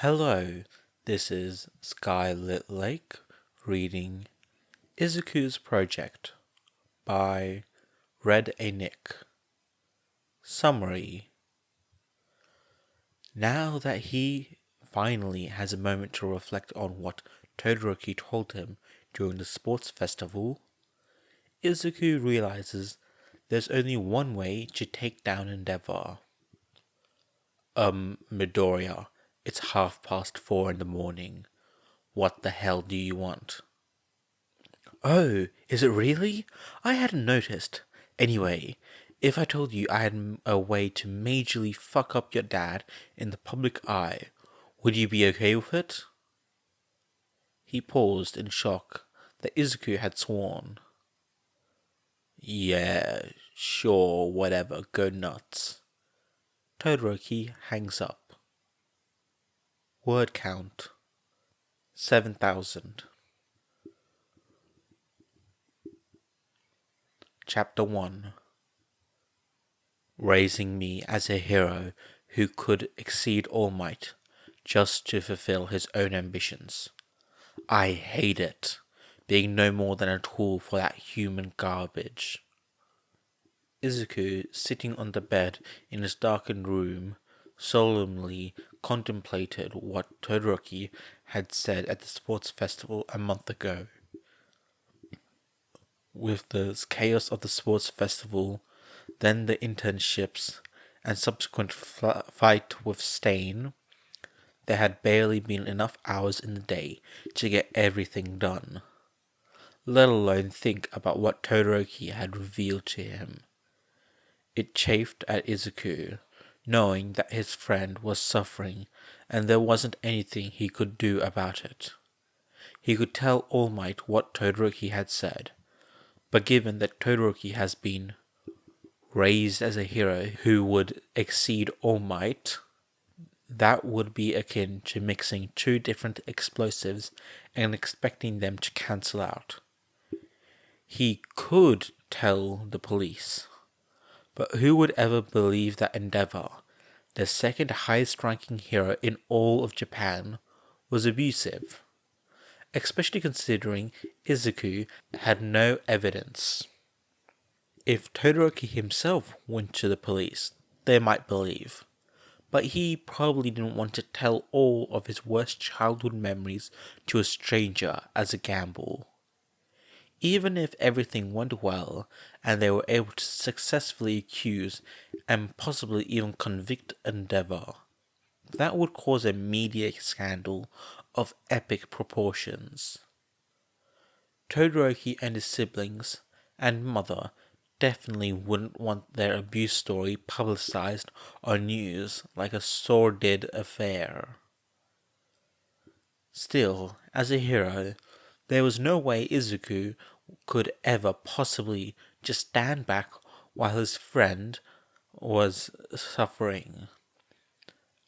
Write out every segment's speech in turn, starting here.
Hello, this is Skylit Lake reading Izuku's Project by Red A. Nick. Summary. Now that he finally has a moment to reflect on what Todoroki told him during the sports festival, Izuku realizes there's only one way to take down Endeavor. Midoriya, it's 4:30 in the morning. What the hell do you want? Oh, is it really? I hadn't noticed. Anyway, if I told you I had a way to majorly fuck up your dad in the public eye, would you be okay with it? He paused in shock that Izuku had sworn. Yeah, sure, whatever, go nuts. Todoroki hangs up. Word count 7,000. Chapter 1. Raising me as a hero who could exceed All Might just to fulfill his own ambitions. I hate it, being no more than a tool for that human garbage. Izuku, sitting on the bed in his darkened room, solemnly contemplated what Todoroki had said at the sports festival a month ago. With the chaos of the sports festival, then the internships, and subsequent fight with Stain, there had barely been enough hours in the day to get everything done, let alone think about what Todoroki had revealed to him. It chafed at Izuku, knowing that his friend was suffering and there wasn't anything he could do about it. He could tell All Might what Todoroki had said, but given that Todoroki has been raised as a hero who would exceed All Might, that would be akin to mixing two different explosives and expecting them to cancel out. He could tell the police, but who would ever believe that Endeavor, the second highest ranking hero in all of Japan, was abusive? Especially considering Izuku had no evidence. If Todoroki himself went to the police, they might believe, but he probably didn't want to tell all of his worst childhood memories to a stranger as a gamble. Even if everything went well and they were able to successfully accuse and possibly even convict Endeavor, that would cause a media scandal of epic proportions. Todoroki and his siblings and mother definitely wouldn't want their abuse story publicized on news like a sordid affair. Still, as a hero, there was no way Izuku could ever possibly just stand back while his friend was suffering.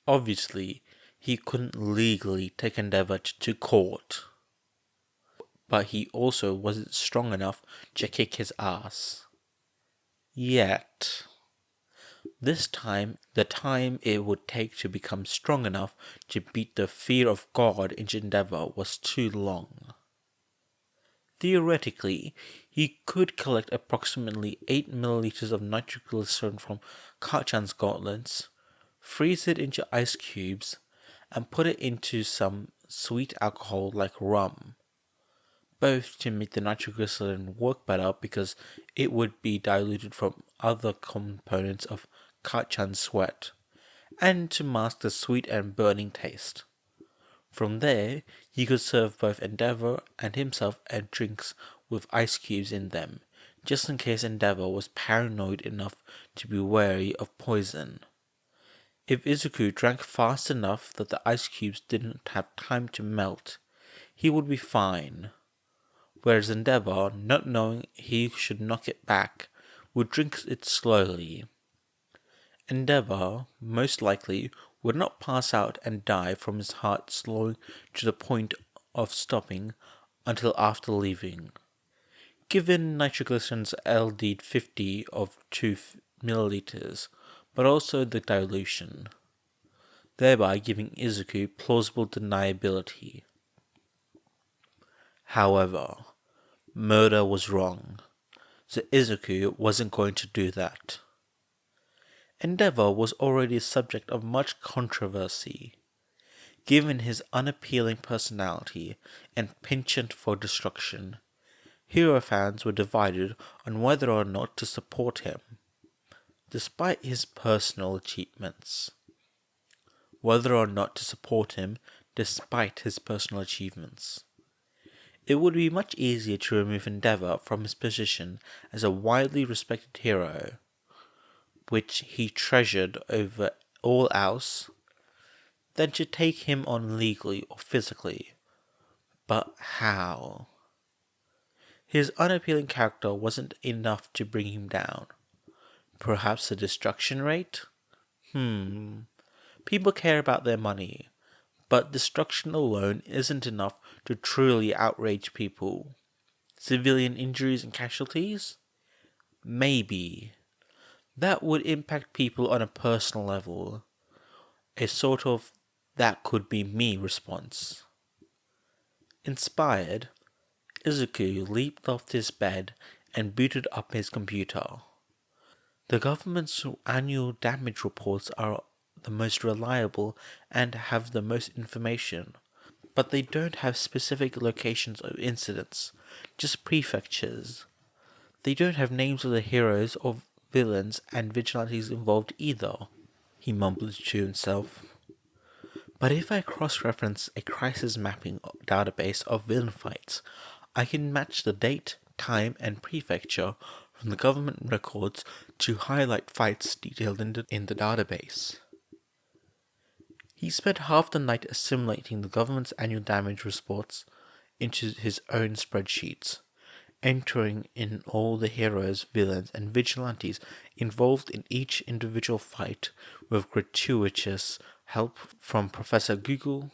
Obviously, he couldn't legally take Endeavor to court, but he also wasn't strong enough to kick his ass. Yet. This time, the time it would take to become strong enough to beat the fear of God in Endeavor was too long. Theoretically, he could collect approximately 8 milliliters of nitroglycerin from Kachan's gauntlets, freeze it into ice cubes, and put it into some sweet alcohol like rum, both to make the nitroglycerin work better because it would be diluted from other components of Kachan's sweat, and to mask the sweet and burning taste. From there, he could serve both Endeavor and himself and drinks with ice cubes in them, just in case Endeavor was paranoid enough to be wary of poison. If Izuku drank fast enough that the ice cubes didn't have time to melt, he would be fine. Whereas Endeavor, not knowing he should knock it back, would drink it slowly. Endeavor, most likely, would not pass out and die from his heart slowing to the point of stopping until after leaving. Given nitroglycerin's LD50 of 2 milliliters, but also the dilution. thereby giving Izuku plausible deniability. However, murder was wrong, so Izuku wasn't going to do that. Endeavor was already a subject of much controversy, given his unappealing personality and penchant for destruction. Hero fans were divided on whether or not to support him, despite his personal achievements. Whether or not to support him despite his personal achievements. It would be much easier to remove Endeavor from his position as a widely respected hero, which he treasured over all else, than to take him on legally or physically. But how? His unappealing character wasn't enough to bring him down. Perhaps the destruction rate? People care about their money, but destruction alone isn't enough to truly outrage people. Civilian injuries and casualties? Maybe. That would impact people on a personal level. A sort of "that could be me" response. Inspired, Izuku leaped off his bed and booted up his computer. The government's annual damage reports are the most reliable and have the most information, but they don't have specific locations of incidents, just prefectures. They don't have names of the heroes or villains and vigilantes involved either, he mumbled to himself. But if I cross-reference a crisis mapping database of villain fights, I can match the date, time, and prefecture from the government records to highlight fights detailed in the database. He spent half the night assimilating the government's annual damage reports into his own spreadsheets, entering in all the heroes, villains, and vigilantes involved in each individual fight with gratuitous help from Professor Google.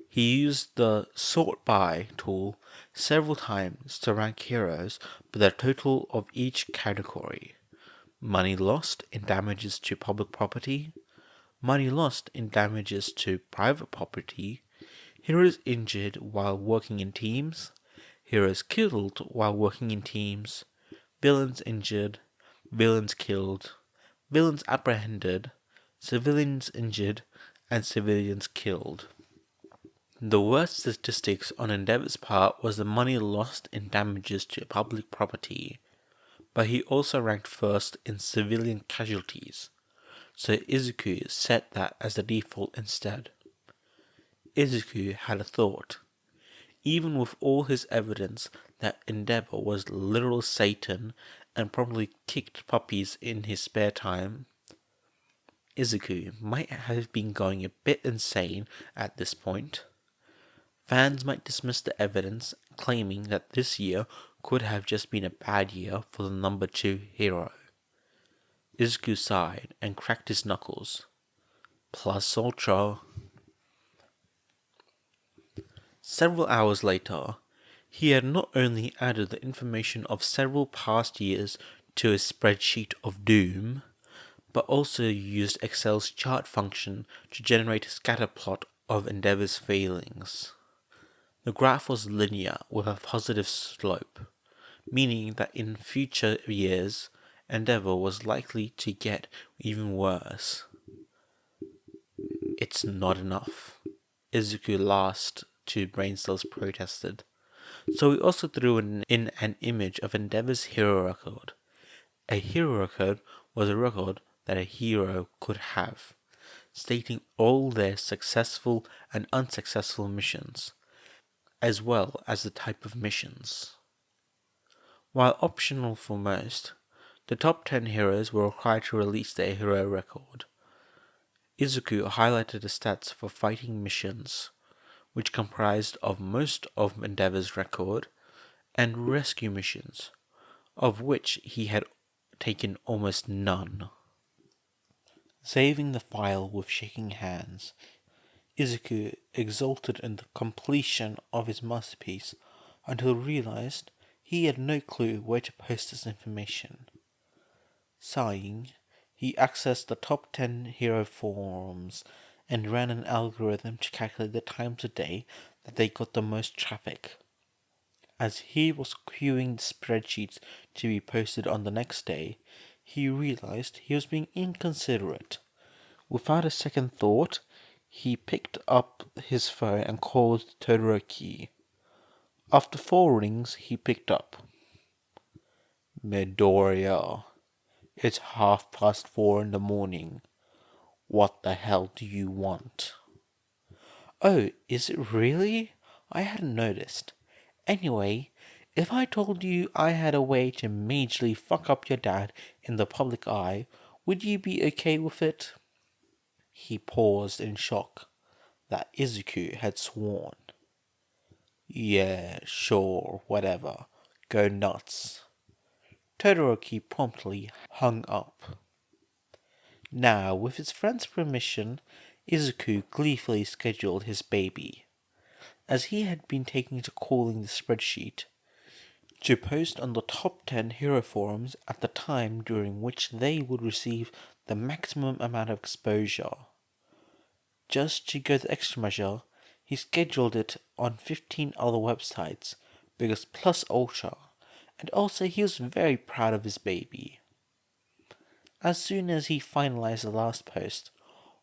He used the sort by tool several times to rank heroes by the total of each category. Money lost in damages to public property, money lost in damages to private property, heroes injured while working in teams, heroes killed while working in teams, villains injured, villains killed, villains apprehended, civilians injured, and civilians killed. The worst statistics on Endeavor's part was the money lost in damages to public property, but he also ranked first in civilian casualties, so Izuku set that as the default instead. Izuku had a thought. Even with all his evidence that Endeavor was literal Satan and probably kicked puppies in his spare time, Izuku might have been going a bit insane at this point. Fans might dismiss the evidence, claiming that this year could have just been a bad year for the number 2 hero. Izuku sighed and cracked his knuckles. Plus ultra. Several hours later, he had not only added the information of several past years to his spreadsheet of doom, but also used Excel's chart function to generate a scatter plot of Endeavor's failings. The graph was linear with a positive slope, meaning that in future years, Endeavor was likely to get even worse. It's not enough, Izuku last 2 brain cells protested. So he also threw in an image of Endeavor's hero record. A hero record was a record that a hero could have, stating all their successful and unsuccessful missions, as well as the type of missions. While optional for most, the top 10 heroes were required to release their hero record. Izuku highlighted the stats for fighting missions, which comprised of most of Endeavor's record, and rescue missions, of which he had taken almost none. Saving the file with shaking hands, Izuku exulted in the completion of his masterpiece until he realized he had no clue where to post this information. Sighing, he accessed the top 10 hero forums and ran an algorithm to calculate the times a day that they got the most traffic. As he was queuing the spreadsheets to be posted on the next day, he realized he was being inconsiderate. Without a second thought, he picked up his phone and called Todoroki. After 4 rings, he picked up. Midoriya, it's 4:30 in the morning. What the hell do you want? Oh, is it really? I hadn't noticed. Anyway, if I told you I had a way to majorly fuck up your dad in the public eye, would you be okay with it? He paused in shock that Izuku had sworn. Yeah, sure, whatever. Go nuts. Todoroki promptly hung up. Now, with his friend's permission, Izuku gleefully scheduled his baby, as he had been taking to calling the spreadsheet, to post on the top 10 hero forums at the time during which they would receive the maximum amount of exposure. Just to go the extra measure, he scheduled it on 15 other websites, because Plus Ultra, and also he was very proud of his baby. As soon as he finalized the last post,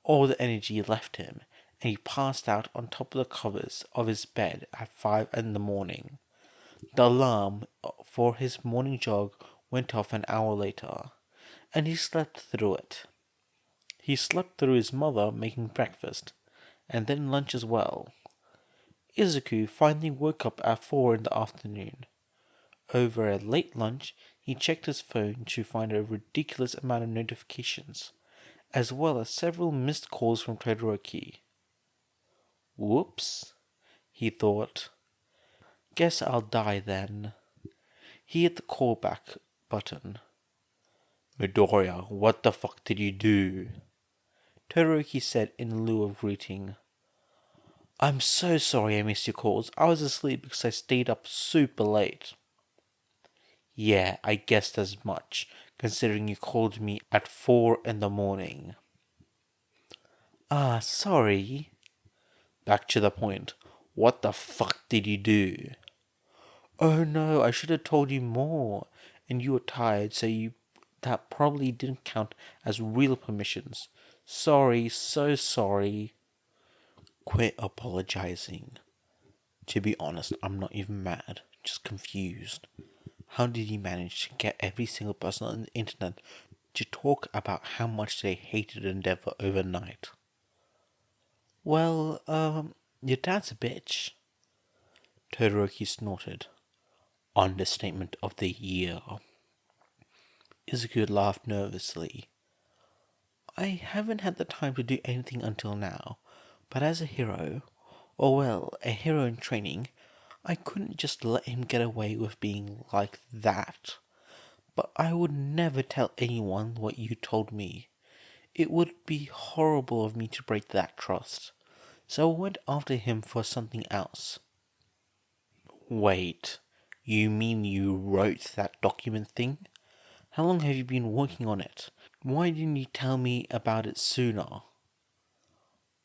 all the energy left him, and he passed out on top of the covers of his bed at 5 in the morning. The alarm for his morning jog went off an hour later, and he slept through it. He slept through his mother making breakfast, and then lunch as well. Izuku finally woke up at 4 in the afternoon. Over a late lunch, he checked his phone to find a ridiculous amount of notifications, as well as several missed calls from Todoroki. Whoops, he thought. Guess I'll die then. He hit the callback button. Midoriya, what the fuck did you do? Todoroki said in lieu of greeting. I'm so sorry I missed your calls. I was asleep because I stayed up super late. Yeah, I guessed as much, considering you called me at 4 in the morning. Sorry. Back to the point. What the fuck did you do? Oh no, I should have told you more. And you were tired, so that probably didn't count as real permissions. Sorry, so sorry. Quit apologizing. To be honest, I'm not even mad, just confused. How did you manage to get every single person on the internet to talk about how much they hated Endeavor overnight? Well, your dad's a bitch. Todoroki snorted. Understatement of the year. Izuku laughed nervously. I haven't had the time to do anything until now, but as a hero, a hero in training, I couldn't just let him get away with being like that. But I would never tell anyone what you told me. It would be horrible of me to break that trust. So I went after him for something else. Wait, you mean you wrote that document thing? How long have you been working on it? Why didn't you tell me about it sooner?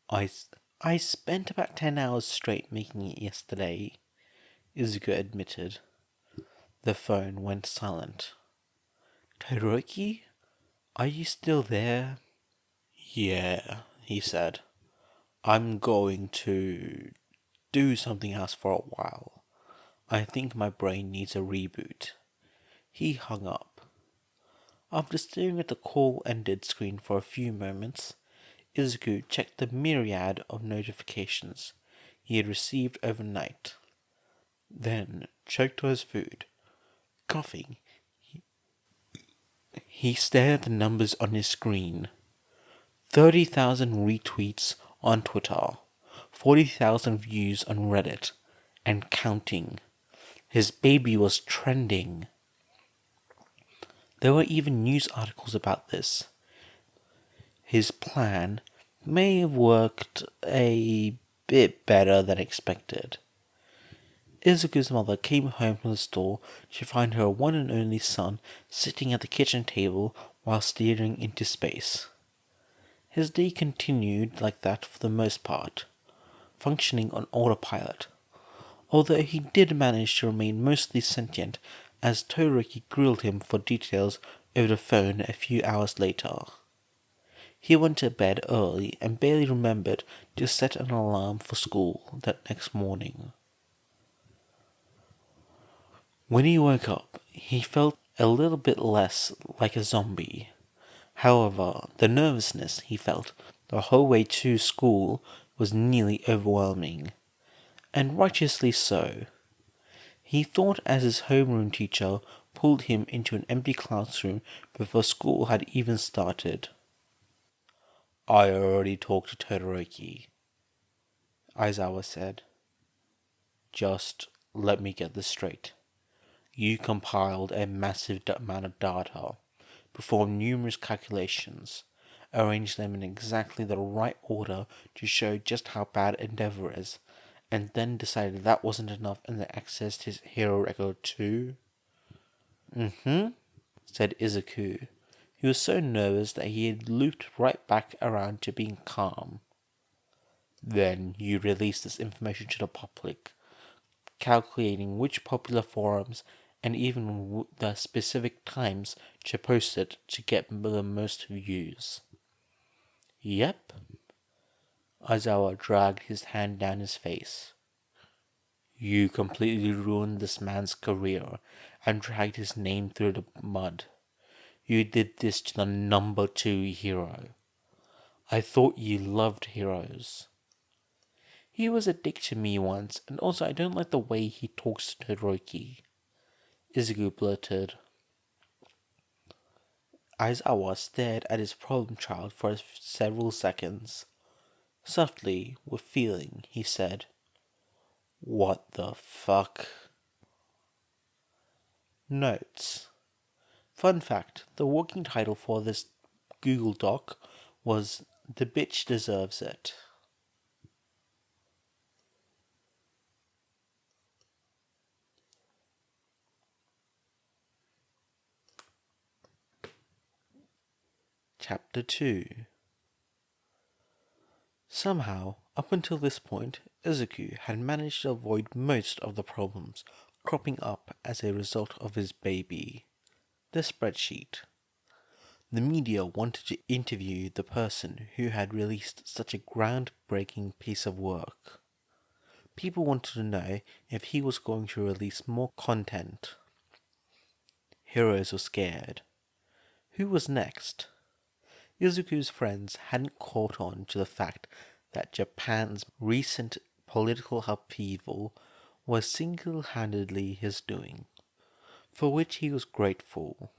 I spent about 10 hours straight making it yesterday, Izuku admitted. The phone went silent. Todoroki? Are you still there? Yeah, he said. I'm going to do something else for a while. I think my brain needs a reboot. He hung up. After staring at the call-ended screen for a few moments, Izuku checked the myriad of notifications he had received overnight. Then choked on his food. Coughing, he stared at the numbers on his screen. 30,000 retweets on Twitter, 40,000 views on Reddit, and counting. His baby was trending. There were even news articles about this. His plan may have worked a bit better than expected. Izuku's mother came home from the store to find her one and only son sitting at the kitchen table while staring into space. His day continued like that for the most part, functioning on autopilot, although he did manage to remain mostly sentient as Todoroki grilled him for details over the phone a few hours later. He went to bed early and barely remembered to set an alarm for school that next morning. When he woke up, he felt a little bit less like a zombie. However, the nervousness he felt the whole way to school was nearly overwhelming, and righteously so. He thought as his homeroom teacher pulled him into an empty classroom before school had even started. "I already talked to Todoroki," Aizawa said. "Just let me get this straight. You compiled a massive amount of data, performed numerous calculations, arranged them in exactly the right order to show just how bad Endeavor is, and then decided that wasn't enough and then accessed his hero record too?" "Mm-hmm," said Izuku, who was so nervous that he had looped right back around to being calm. "Then you released this information to the public, calculating which popular forums and even the specific times to post it to get the most views." "Yep." Aizawa dragged his hand down his face. "You completely ruined this man's career and dragged his name through the mud. You did this to the number 2 hero. I thought you loved heroes." "He was a dick to me once, and also I don't like the way he talks to Todoroki," Izuku blurted. Aizawa stared at his problem child for several seconds. Softly, with feeling, he said, "What the fuck?" Notes. Fun fact, the working title for this Google Doc was "The Bitch Deserves It." Chapter 2. Somehow, up until this point, Izuku had managed to avoid most of the problems cropping up as a result of his baby. The spreadsheet. The media wanted to interview the person who had released such a groundbreaking piece of work. People wanted to know if he was going to release more content. Heroes were scared. Who was next? Izuku's friends hadn't caught on to the fact that Japan's recent political upheaval was single-handedly his doing, for which he was grateful.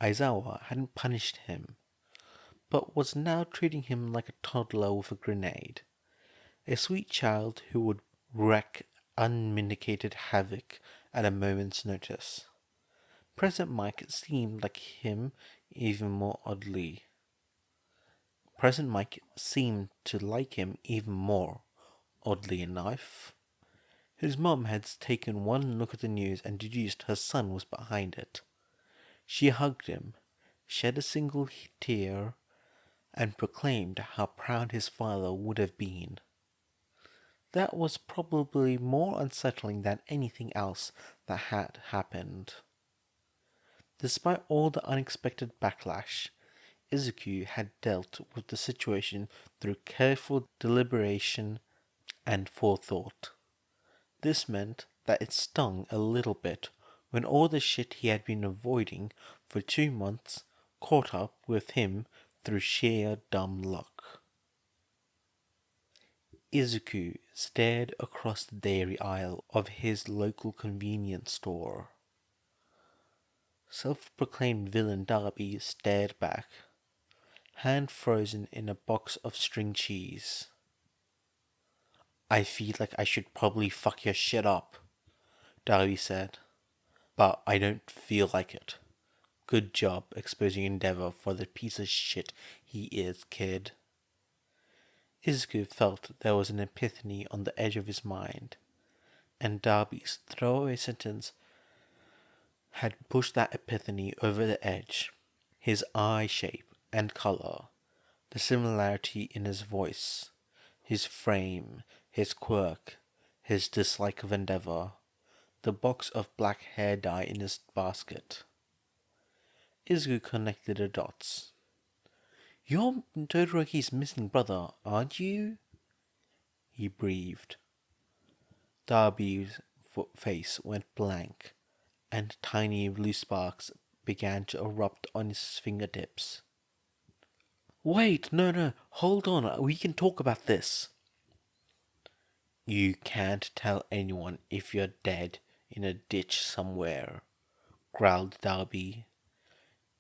Aizawa hadn't punished him, but was now treating him like a toddler with a grenade, a sweet child who would wreak unmitigated havoc at a moment's notice. President Mike seemed like him even more oddly. President Mike seemed to like him even more, oddly enough. His mom had taken one look at the news and deduced her son was behind it. She hugged him, shed a single tear, and proclaimed how proud his father would have been. That was probably more unsettling than anything else that had happened. Despite all the unexpected backlash, Izuku had dealt with the situation through careful deliberation and forethought. This meant that it stung a little bit when all the shit he had been avoiding for 2 months caught up with him through sheer dumb luck. Izuku stared across the dairy aisle of his local convenience store. Self-proclaimed villain Darby stared back, hand frozen in a box of string cheese. "I feel like I should probably fuck your shit up," Darby said, "but I don't feel like it. Good job exposing Endeavor for the piece of shit he is, kid." Izuku felt there was an epiphany on the edge of his mind, and Darby's throwaway sentence had pushed that epiphany over the edge. His eye shape and color, The similarity in his voice, his frame, his quirk, his dislike of endeavor, the box of black hair dye in his basket. Izuku connected the dots. "You're Todoroki's missing brother, aren't you?" he breathed. Darby's face went blank, and tiny blue sparks began to erupt on his fingertips. "Wait, no, hold on, we can talk about this." "You can't tell anyone if you're dead in a ditch somewhere," growled Darby.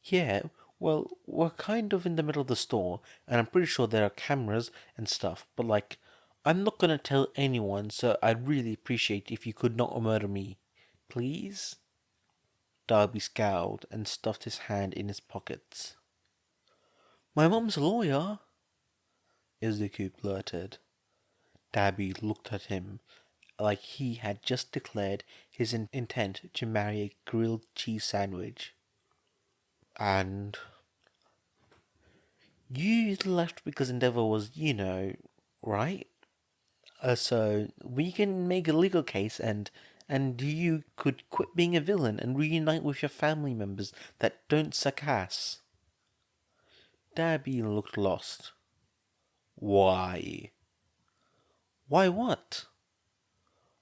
"Yeah, well, we're kind of in the middle of the store, and I'm pretty sure there are cameras and stuff, but I'm not gonna tell anyone, so I'd really appreciate if you could not murder me. Please?" Darby scowled and stuffed his hand in his pockets. "My mom's a lawyer," Izuku blurted. Darby looked at him like he had just declared his intent to marry a grilled cheese sandwich. "And you left because Endeavor was, right? So we can make a legal case and you could quit being a villain and reunite with your family members that don't suck ass." Darby looked lost. "Why?" "Why what?"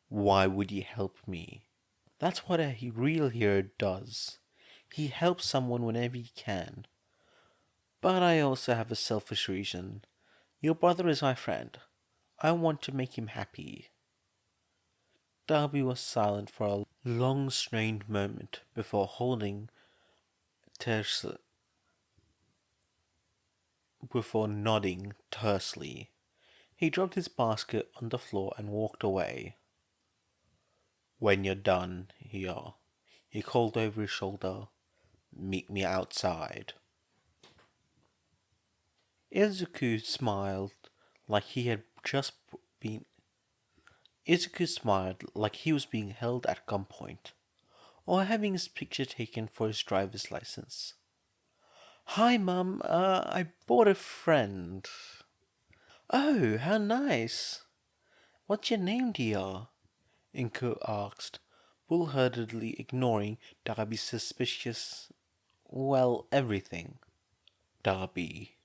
"Why would you help me?" That's what a real hero does. He helps someone whenever he can. But I also have a selfish reason. Your brother is my friend. I want to make him happy. Darby was silent for a long, strained moment before nodding tersely. He dropped his basket on the floor and walked away. "When you're done here," he called over his shoulder, "meet me outside." Izuku smiled like he had just been. Izuku smiled like he was being held at gunpoint, or having his picture taken for his driver's license. "Hi, Mum. I bought a friend." "Oh, how nice. What's your name, dear?" Inko asked, bullheadedly ignoring Darby's suspicious, everything. "Darby,"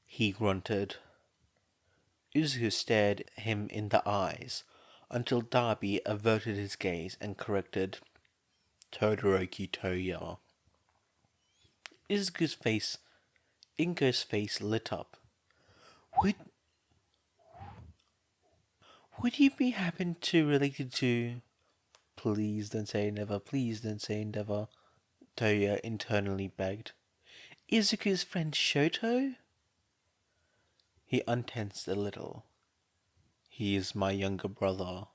he grunted. Izuku stared him in the eyes until Darby averted his gaze and corrected, "Todoroki Toya." Inko's face lit up. Would would you be happen to related to? "Please don't say never, please don't say never," Toya internally begged. "Izuku's friend Shoto?" He untensed a little. "He is my younger brother."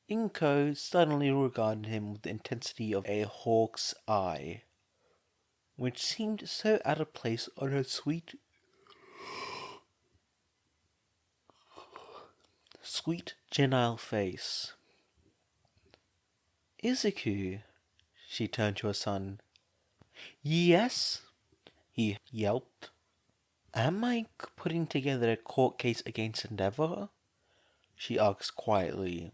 Inko suddenly regarded him with the intensity of a hawk's eye, which seemed so out of place on her sweet, genial face. "Izuku," she turned to her son. "Yes?" he yelped. "Am I putting together a court case against Endeavor?" she asked quietly.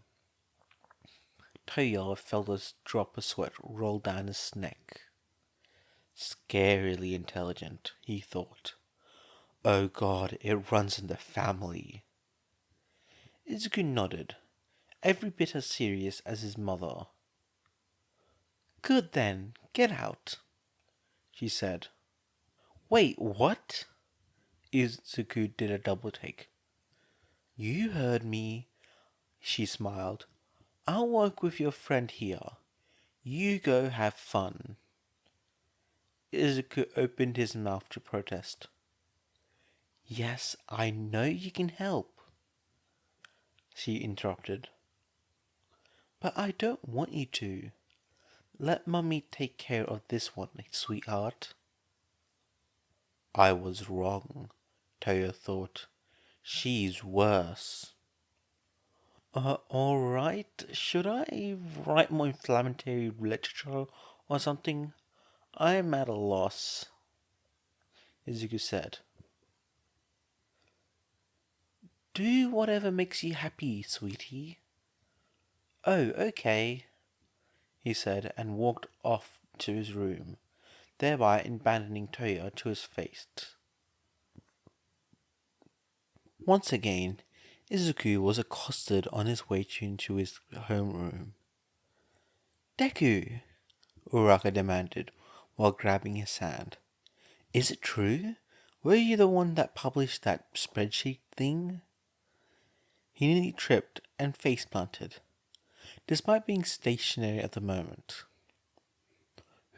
Toya felt a drop of sweat roll down his neck. Scarily intelligent, he thought. Oh God, it runs in the family. Izuku nodded, every bit as serious as his mother. "Good then, get out," she said. "Wait, what?" Izuku did a double take. "You heard me," she smiled. "I'll work with your friend here. You go have fun." Izuku opened his mouth to protest. "Yes, I know you can help," she interrupted. "But I don't want you to. Let Mummy take care of this one, sweetheart." I was wrong, Toyo thought. She's worse. Alright, should I write more inflammatory literature or something? I'm at a loss." Izuku said. Do whatever makes you happy, sweetie. Oh, okay, he said and walked off to his room, thereby abandoning Toya to his fate. Once again, Izuku was accosted on his way into his homeroom. Deku, Uraka demanded while grabbing his hand. Is it true? Were you the one that published that spreadsheet thing? He nearly tripped and face-planted, despite being stationary at the moment.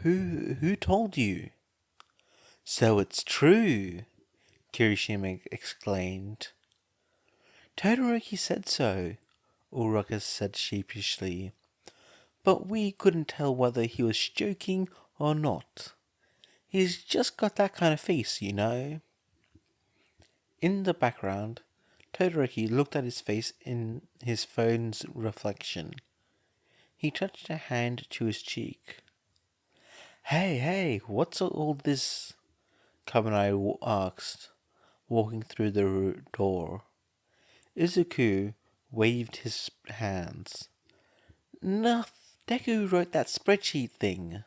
Who told you? So it's true, Kirishima exclaimed. Todoroki said so, Uraka said sheepishly. But we couldn't tell whether he was joking or not. He's just got that kind of face, you know. In the background, Todoroki looked at his face in his phone's reflection. He touched a hand to his cheek. Hey, what's all this? Kaminari asked, walking through the door. Izuku waved his hands. No, Deku wrote that spreadsheet thing,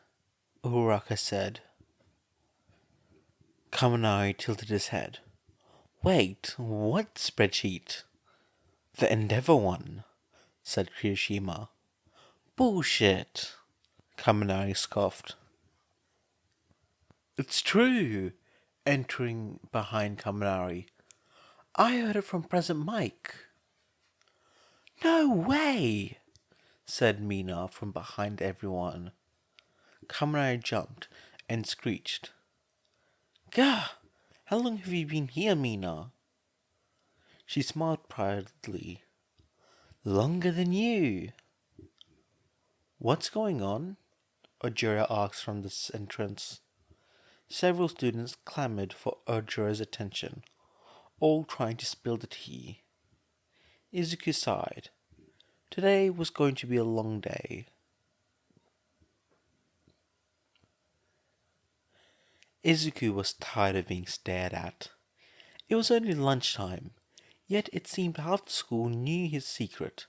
Uraka said. Kaminari tilted his head. Wait, what spreadsheet? The Endeavor one, said Kirishima. Bullshit, Kaminari scoffed. It's true, entering behind Kaminari. I heard it from President Mike. No way, said Mina from behind everyone. Kaminari jumped and screeched. Gah! How long have you been here, Mina? She smiled proudly. Longer than you. What's going on? Ojiro asked from the entrance. Several students clamored for Ojiro's attention, all trying to spill the tea. Izuku sighed. Today was going to be a long day. Izuku was tired of being stared at. It was only lunchtime, yet it seemed half the school knew his secret.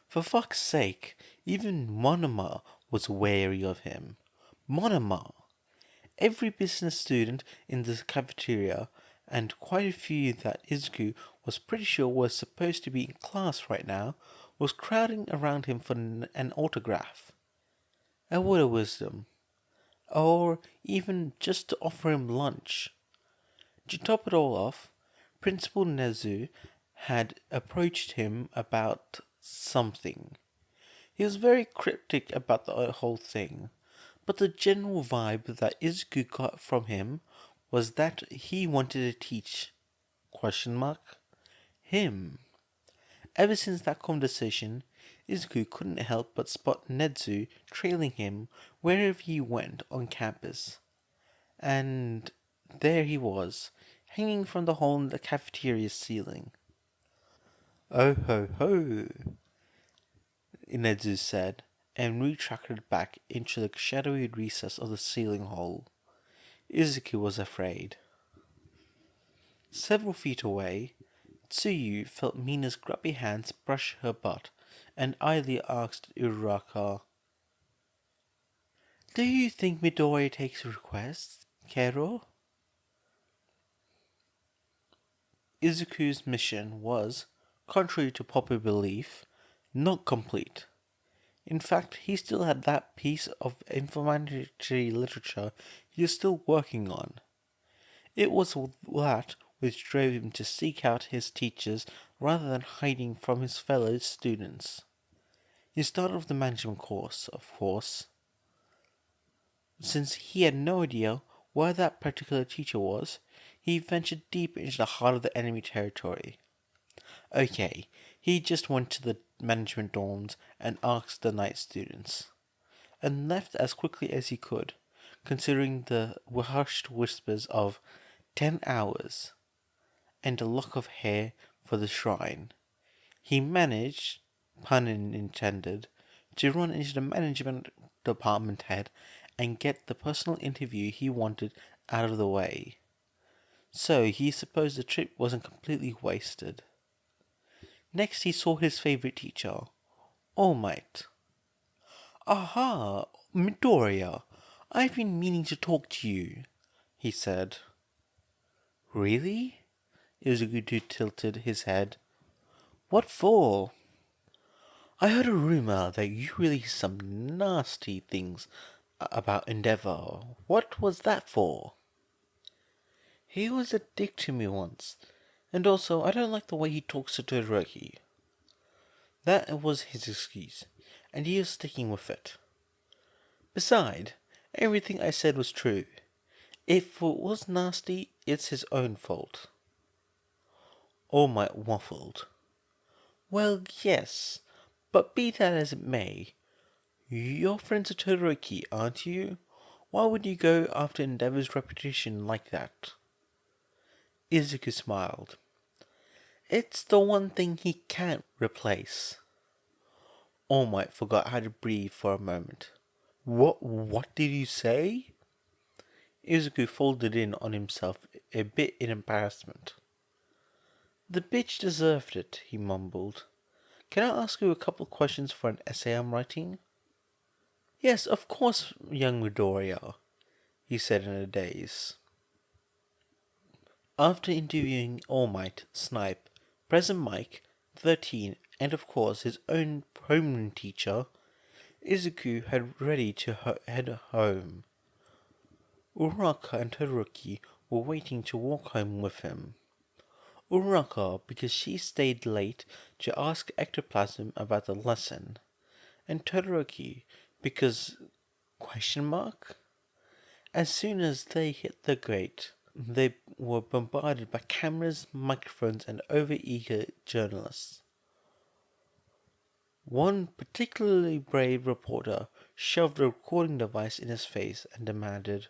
For fuck's sake, even Monoma was wary of him. Monoma! Every business student in the cafeteria, and quite a few that Izuku was pretty sure were supposed to be in class right now, was crowding around him for an autograph. A word of wisdom. Or even just to offer him lunch. To top it all off, Principal Nezu had approached him about something. He was very cryptic about the whole thing, but the general vibe that Izuku got from him was that he wanted to teach him. Ever since that conversation, Izuku couldn't help but spot Nezu trailing him wherever he went on campus. And there he was, hanging from the hole in the cafeteria's ceiling. Oh ho ho, Nezu said, and retracted back into the shadowy recess of the ceiling hole. Izuku was afraid. Several feet away, Tsuyu felt Mina's grubby hands brush her butt, and idly asked Uraka, Do you think Midoriya takes requests, Kero? Izuku's mission was, contrary to popular belief, not complete. In fact, he still had that piece of inflammatory literature he was still working on. It was that which drove him to seek out his teachers rather than hiding from his fellow students. He started with the management course, of course. Since he had no idea where that particular teacher was, he ventured deep into the heart of the enemy territory. Okay, he just went to the management dorms and asked the night students, and left as quickly as he could, considering the hushed whispers of 10 hours and a lock of hair for the shrine. He managed, pun intended, to run into the management department head and get the personal interview he wanted out of the way. So he supposed the trip wasn't completely wasted. Next he saw his favorite teacher, All Might. Aha, Midoriya, I've been meaning to talk to you, he said. Really? Izuku tilted his head. What for? I heard a rumor that you released some nasty things about Endeavor. What was that for? He was a dick to me once, and also I don't like the way he talks to Todoroki. That was his excuse, and he is sticking with it. Besides, everything I said was true. If it was nasty, it's his own fault. All Might waffled. Well, yes, but be that as it may, you're friends with Todoroki, aren't you? Why would you go after Endeavor's reputation like that? Izuku smiled. It's the one thing he can't replace. All Might forgot how to breathe for a moment. What did you say? Izuku folded in on himself a bit in embarrassment. The bitch deserved it, he mumbled. Can I ask you a couple of questions for an essay I'm writing? Yes, of course, young Midoriya, he said in a daze. After interviewing All Might, Snipe, Present Mike, 13, and of course his own permanent teacher, Izuku had ready to head home. Uraraka and Todoroki were waiting to walk home with him. Uraraka because she stayed late to ask Ectoplasm about the lesson, and Todoroki because... question mark? As soon as they hit the gate, they were bombarded by cameras, microphones, and overeager journalists. One particularly brave reporter shoved a recording device in his face and demanded,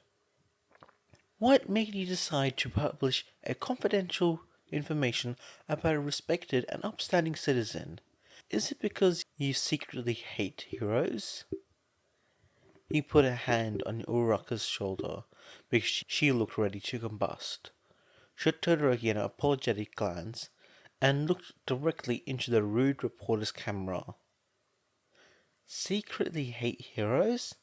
"What made you decide to publish a confidential information about a respected and upstanding citizen? Is it because you secretly hate heroes?" He put a hand on Uraraka's shoulder because she looked ready to combust, shot Todoroki an apologetic glance, and looked directly into the rude reporter's camera. Secretly hate heroes?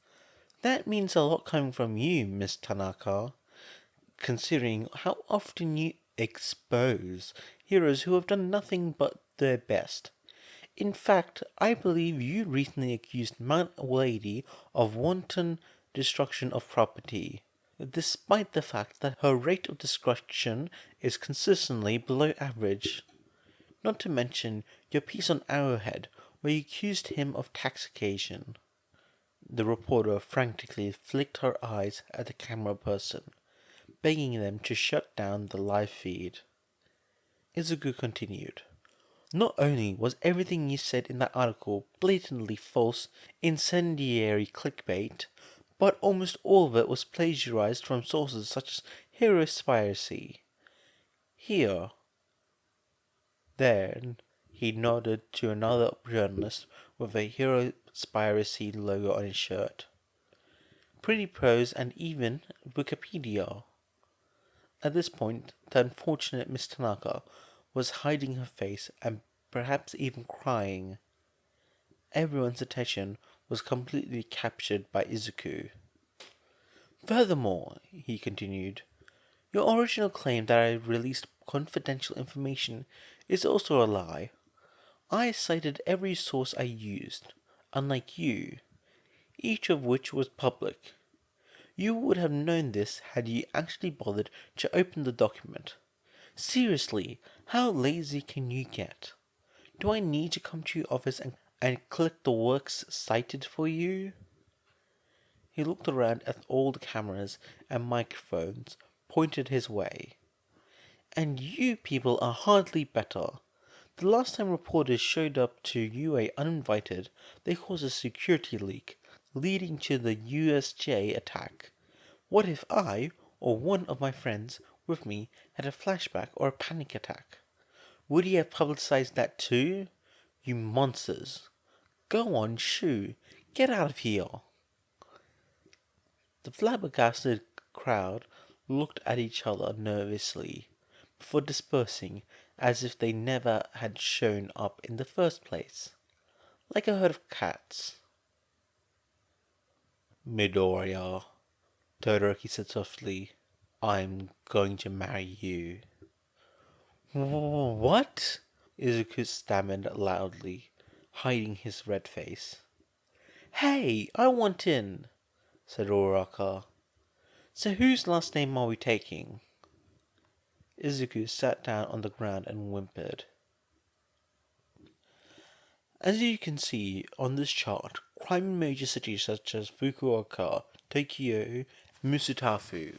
That means a lot coming from you, Miss Tanaka, considering how often you expose heroes who have done nothing but their best. In fact, I believe you recently accused Mount Lady of wanton destruction of property, despite the fact that her rate of destruction is consistently below average. Not to mention your piece on Arrowhead, where you accused him of tax evasion. The reporter frantically flicked her eyes at the camera person, begging them to shut down the live feed. Izuku continued. Not only was everything you said in that article blatantly false, incendiary clickbait, but almost all of it was plagiarized from sources such as Herospiracy. Here. Then he nodded to another journalist with a Herospiracy logo on his shirt. Pretty prose and even Wikipedia. At this point, the unfortunate Miss Tanaka was hiding her face and perhaps even crying. Everyone's attention was completely captured by Izuku. Furthermore, he continued, your original claim that I released confidential information is also a lie. I cited every source I used, unlike you, each of which was public. You would have known this had you actually bothered to open the document. Seriously, how lazy can you get? Do I need to come to your office and click the works cited for you? He looked around at all the cameras and microphones pointed his way. And you people are hardly better. The last time reporters showed up to UA uninvited, they caused a security leak, leading to the USJ attack. What if I, or one of my friends with me, had a flashback or a panic attack? Would he have publicized that too? You monsters. Go on, shoo. Get out of here. The flabbergasted crowd looked at each other nervously, before dispersing as if they never had shown up in the first place, like a herd of cats. Midoriya, Todoroki said softly, I'm going to marry you. What? Izuku stammered loudly, hiding his red face. Hey, I want in, said Uraraka. So whose last name are we taking? Izuku sat down on the ground and whimpered. As you can see on this chart, crime in major cities such as Fukuoka, Tokyo, and Musutafu,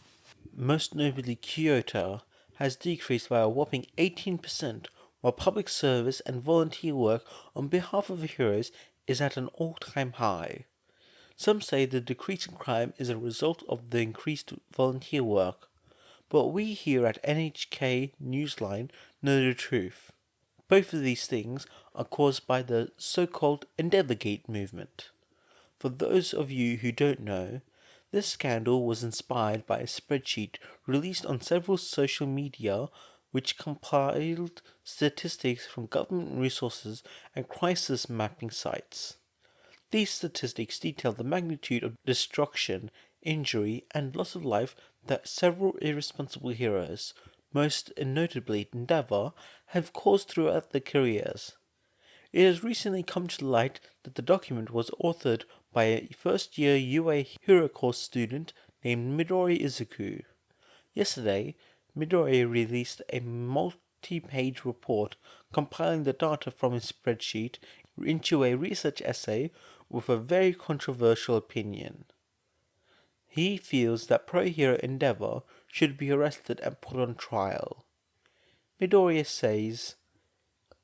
most notably Kyoto, has decreased by a whopping 18%, while public service and volunteer work on behalf of the heroes is at an all-time high. Some say the decrease in crime is a result of the increased volunteer work, but we here at NHK Newsline know the truth. Both of these things are caused by the so-called Endeavourgate movement. For those of you who don't know, this scandal was inspired by a spreadsheet released on several social media which compiled statistics from government resources and crisis mapping sites. These statistics detail the magnitude of destruction, injury, and loss of life that several irresponsible heroes, most notably Endeavour, have caused throughout their careers. It has recently come to light that the document was authored by a first-year UA Hero Course student named Midoriya Izuku. Yesterday, Midoriya released a multi-page report compiling the data from his spreadsheet into a research essay with a very controversial opinion. He feels that pro-hero Endeavour should be arrested and put on trial. Midoriya says,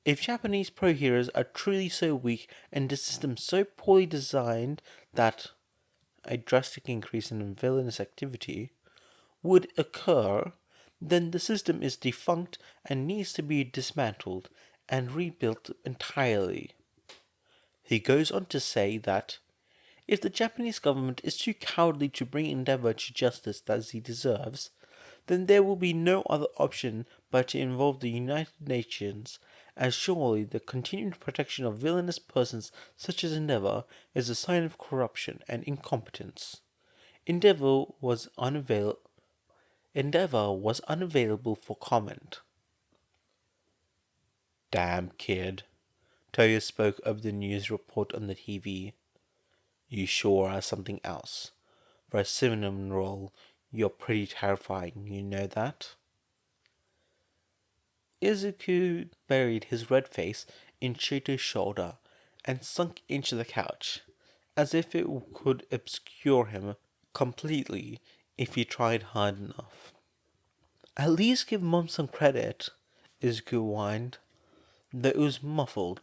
if Japanese pro-heroes are truly so weak and the system so poorly designed that a drastic increase in villainous activity would occur, then the system is defunct and needs to be dismantled and rebuilt entirely. He goes on to say that if the Japanese government is too cowardly to bring Endeavour to justice as he deserves, then there will be no other option but to involve the United Nations, as surely the continued protection of villainous persons such as Endeavour is a sign of corruption and incompetence. Endeavour was unavailable for comment. Damn kid, Toya spoke over the news report on the TV. You sure are something else. For a cinnamon roll, you're pretty terrifying, you know that? Izuku buried his red face in Chito's shoulder and sunk into the couch, as if it could obscure him completely if he tried hard enough. At least give Mom some credit, Izuku whined, though it was muffled.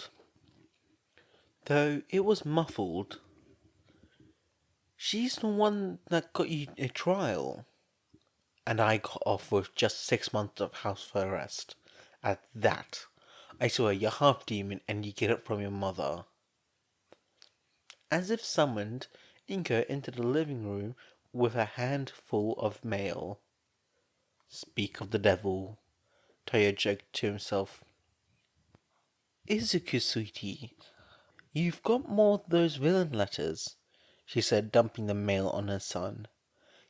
She's the one that got you a trial. And I got off with just 6 months of house arrest. At that, I swear you're half demon and you get it from your mother. As if summoned, Inko entered the living room with a handful of mail. Speak of the devil, Toya joked to himself. Izuku, sweetie, you've got more of those villain letters, she said, dumping the mail on her son.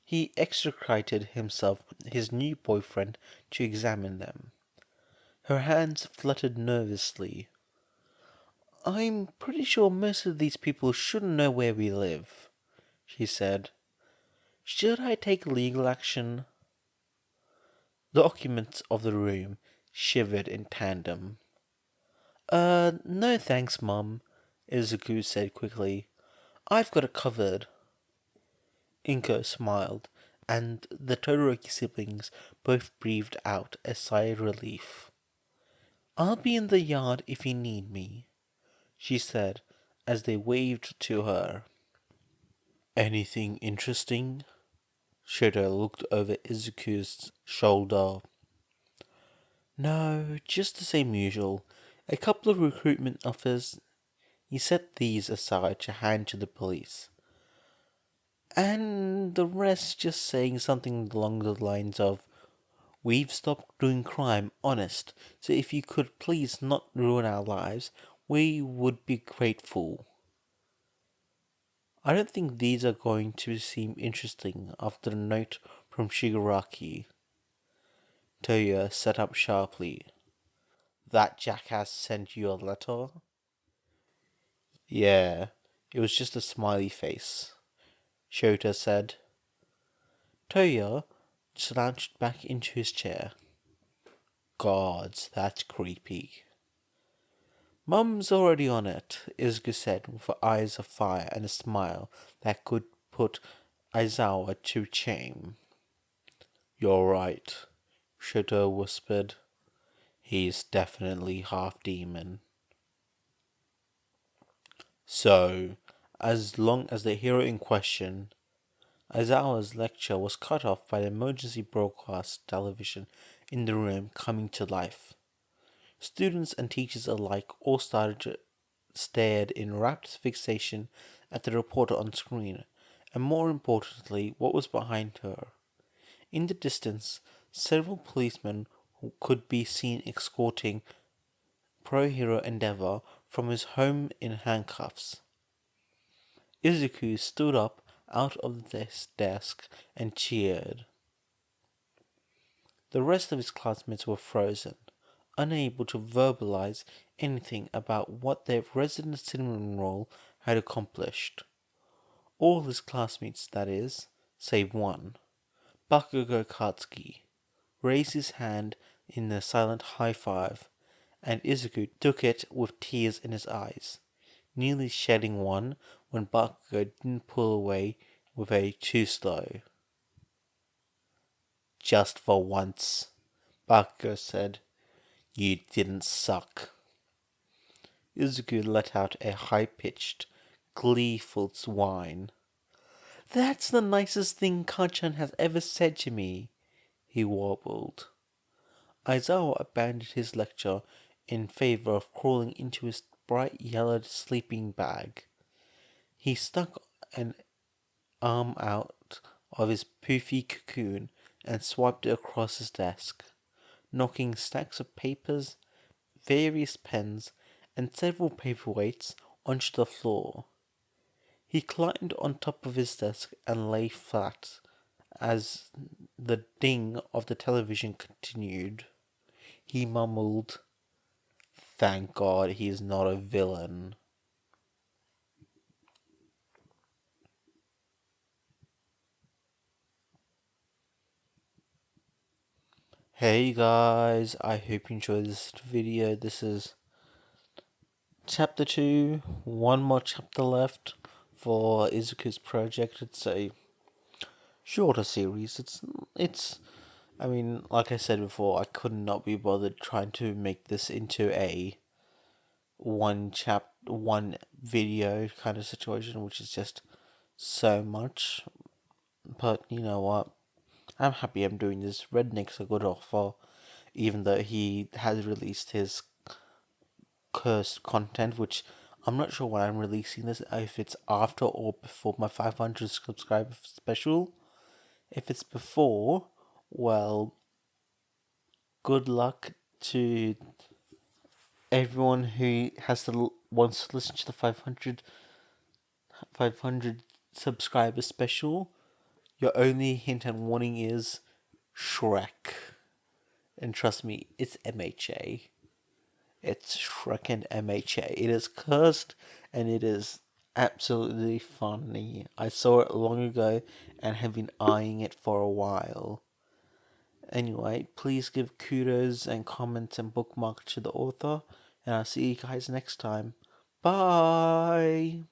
He extricated himself his new boyfriend to examine them. Her hands fluttered nervously. I'm pretty sure most of these people shouldn't know where we live, she said. Should I take legal action? The occupants of the room shivered in tandem. No thanks, Mum, Izuku said quickly. I've got it covered. Inko smiled, and the Todoroki siblings both breathed out a sigh of relief. I'll be in the yard if you need me, she said as they waved to her. Anything interesting? Shoto looked over Izuku's shoulder. No, just the same usual. A couple of recruitment offers. He set these aside to hand to the police. And the rest just saying something along the lines of, "We've stopped doing crime, honest, so if you could please not ruin our lives, we would be grateful." I don't think these are going to seem interesting after the note from Shigaraki. Toya sat up sharply. "That jackass sent you a letter?" "Yeah, it was just a smiley face," Shota said. Toya slouched back into his chair. "Gods, that's creepy." "Mum's already on it," Izuku said with eyes of fire and a smile that could put Aizawa to shame. "You're right," Shota whispered. "He's definitely half demon." So, as long as the hero in question, Aizawa's lecture was cut off by the emergency broadcast television in the room coming to life. Students and teachers alike all stared in rapt fixation at the reporter on screen, and more importantly, what was behind her. In the distance, several policemen could be seen escorting pro-hero Endeavor from his home in handcuffs. Izuku stood up out of his desk and cheered. The rest of his classmates were frozen, unable to verbalize anything about what their resident cinnamon roll had accomplished. All his classmates, that is, save one, Bakugo Katsuki, raised his hand in a silent high five, and Izuku took it with tears in his eyes, nearly shedding one when Bakugo didn't pull away with a too slow. "Just for once," Bakugo said. "You didn't suck." Izuku let out a high-pitched, gleeful whine. "That's the nicest thing Kanchan has ever said to me," he warbled. Aizawa abandoned his lecture in favor of crawling into his bright yellowed sleeping bag. He stuck an arm out of his poofy cocoon and swiped it across his desk, knocking stacks of papers, various pens, and several paperweights onto the floor. He climbed on top of his desk and lay flat as the ding of the television continued. He mumbled, "Thank God he's not a villain." Hey guys, I hope you enjoyed this video. This is chapter 2, one more chapter left for Izuku's project. It's a shorter series. I mean, like I said before, I could not be bothered trying to make this into a one video kind of situation, which is just so much. But you know what? I'm happy I'm doing this. Redneck's a good offer, even though he has released his cursed content, which I'm not sure when I'm releasing this, if it's after or before my 500 subscriber special. If it's before, well, good luck to everyone who wants to listen to the 500 subscriber special. Your only hint and warning is Shrek. And trust me, it's MHA. It's Shrek and MHA. It is cursed and it is absolutely funny. I saw it long ago and have been eyeing it for a while. Anyway, please give kudos and comments and bookmark to the author, and I'll see you guys next time. Bye!